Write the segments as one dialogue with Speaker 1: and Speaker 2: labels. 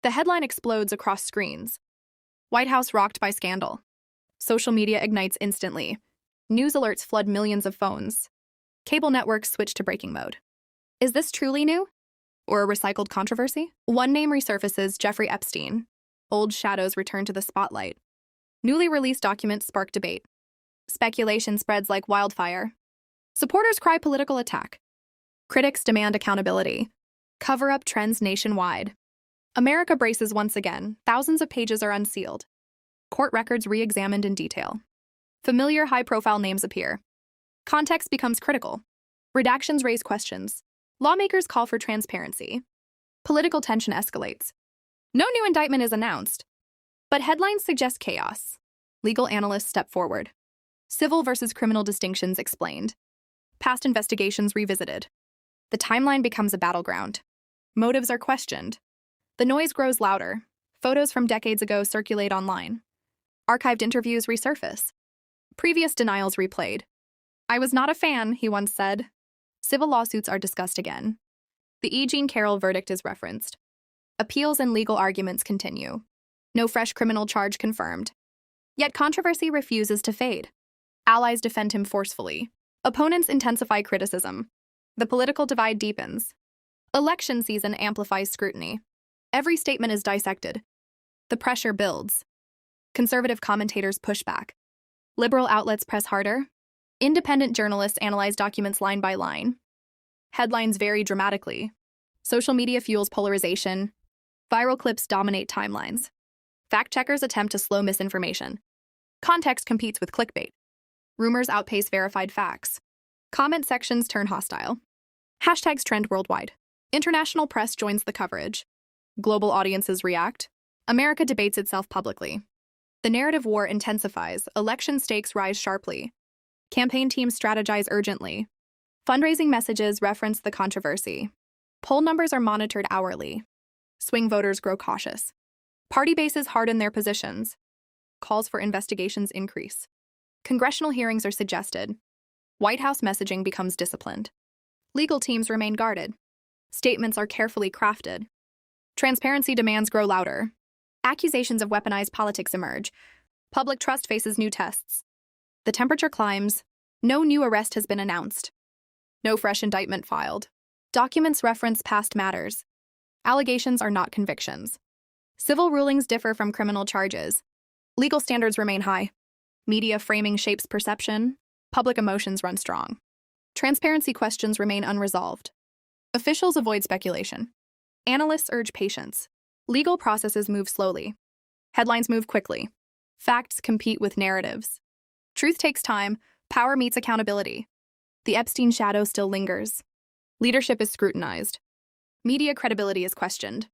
Speaker 1: The headline explodes across screens. White House rocked by scandal. Social media ignites instantly. News alerts flood millions of phones. Cable networks switch to breaking mode. Is this truly new? Or a recycled controversy? One name resurfaces: Jeffrey Epstein. Old shadows return to the spotlight. Newly released documents spark debate. Speculation spreads like wildfire. Supporters cry political attack. Critics demand accountability. Cover-up trends nationwide. America braces once again. Thousands of pages are unsealed. Court records re-examined in detail. Familiar high-profile names appear. Context becomes critical. Redactions raise questions. Lawmakers call for transparency. Political tension escalates. No new indictment is announced, but headlines suggest chaos. Legal analysts step forward. Civil versus criminal distinctions explained. Past investigations revisited. The timeline becomes a battleground. Motives are questioned. The noise grows louder. Photos from decades ago circulate online. Archived interviews resurface. Previous denials replayed. "I was not a fan," he once said. Civil lawsuits are discussed again. The E. Jean Carroll verdict is referenced. Appeals and legal arguments continue. No fresh criminal charge confirmed. Yet controversy refuses to fade. Allies defend him forcefully. Opponents intensify criticism. The political divide deepens. Election season amplifies scrutiny. Every statement is dissected. The pressure builds. Conservative commentators push back. Liberal outlets press harder. Independent journalists analyze documents line by line. Headlines vary dramatically. Social media fuels polarization. Viral clips dominate timelines. Fact-checkers attempt to slow misinformation. Context competes with clickbait. Rumors outpace verified facts. Comment sections turn hostile. Hashtags trend worldwide. International press joins the coverage. Global audiences react. America debates itself publicly. The narrative war intensifies. Election stakes rise sharply. Campaign teams strategize urgently. Fundraising messages reference the controversy. Poll numbers are monitored hourly. Swing voters grow cautious. Party bases harden their positions. Calls for investigations increase. Congressional hearings are suggested. White House messaging becomes disciplined. Legal teams remain guarded. Statements are carefully crafted. Transparency demands grow louder. Accusations of weaponized politics emerge. Public trust faces new tests. The temperature climbs. No new arrest has been announced. No fresh indictment filed. Documents reference past matters. Allegations are not convictions. Civil rulings differ from criminal charges. Legal standards remain high. Media framing shapes perception. Public emotions run strong. Transparency questions remain unresolved. Officials avoid speculation. Analysts urge patience. Legal processes move slowly. Headlines move quickly. Facts compete with narratives. Truth takes time. Power meets accountability. The Epstein shadow still lingers. Leadership is scrutinized. Media credibility is questioned.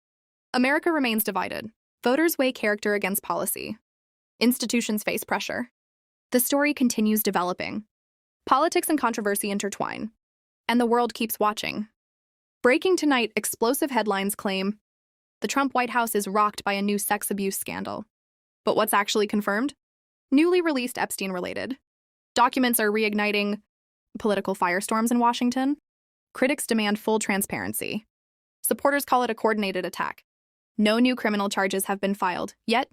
Speaker 1: America remains divided. Voters weigh character against policy. Institutions face pressure. The story continues developing. Politics and controversy intertwine. And the world keeps watching. Breaking tonight, explosive headlines claim the Trump White House is rocked by a new sex abuse scandal. But what's actually confirmed? Newly released Epstein-related. Documents are reigniting political firestorms in Washington. Critics demand full transparency. Supporters call it a coordinated attack. No new criminal charges have been filed, yet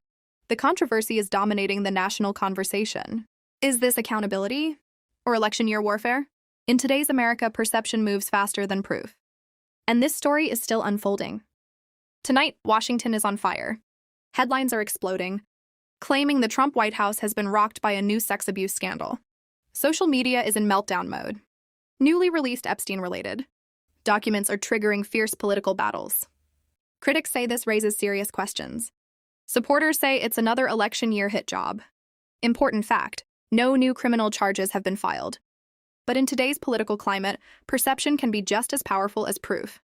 Speaker 1: the controversy is dominating the national conversation. Is this accountability or election year warfare? In today's America, perception moves faster than proof. And this story is still unfolding. Tonight, Washington is on fire. Headlines are exploding, claiming the Trump White House has been rocked by a new sex abuse scandal. Social media is in meltdown mode. Newly released Epstein-related. Documents are triggering fierce political battles. Critics say this raises serious questions. Supporters say it's another election year hit job. Important fact: no new criminal charges have been filed. But in today's political climate, perception can be just as powerful as proof.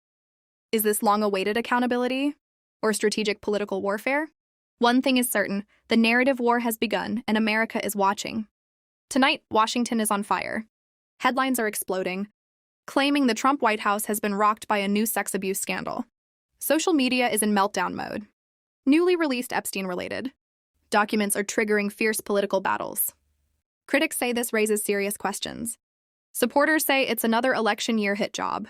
Speaker 1: Is this long-awaited accountability or strategic political warfare? One thing is certain: the narrative war has begun and America is watching. Tonight, Washington is on fire. Headlines are exploding, claiming the Trump White House has been rocked by a new sex abuse scandal. Social media is in meltdown mode. Newly released Epstein-related. Documents are triggering fierce political battles. Critics say this raises serious questions. Supporters say it's another election year hit job.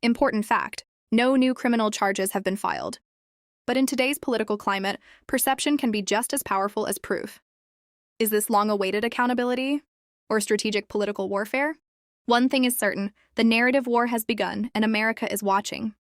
Speaker 1: Important fact: no new criminal charges have been filed. But in today's political climate, perception can be just as powerful as proof. Is this long-awaited accountability? Or strategic political warfare? One thing is certain, the narrative war has begun, and America is watching.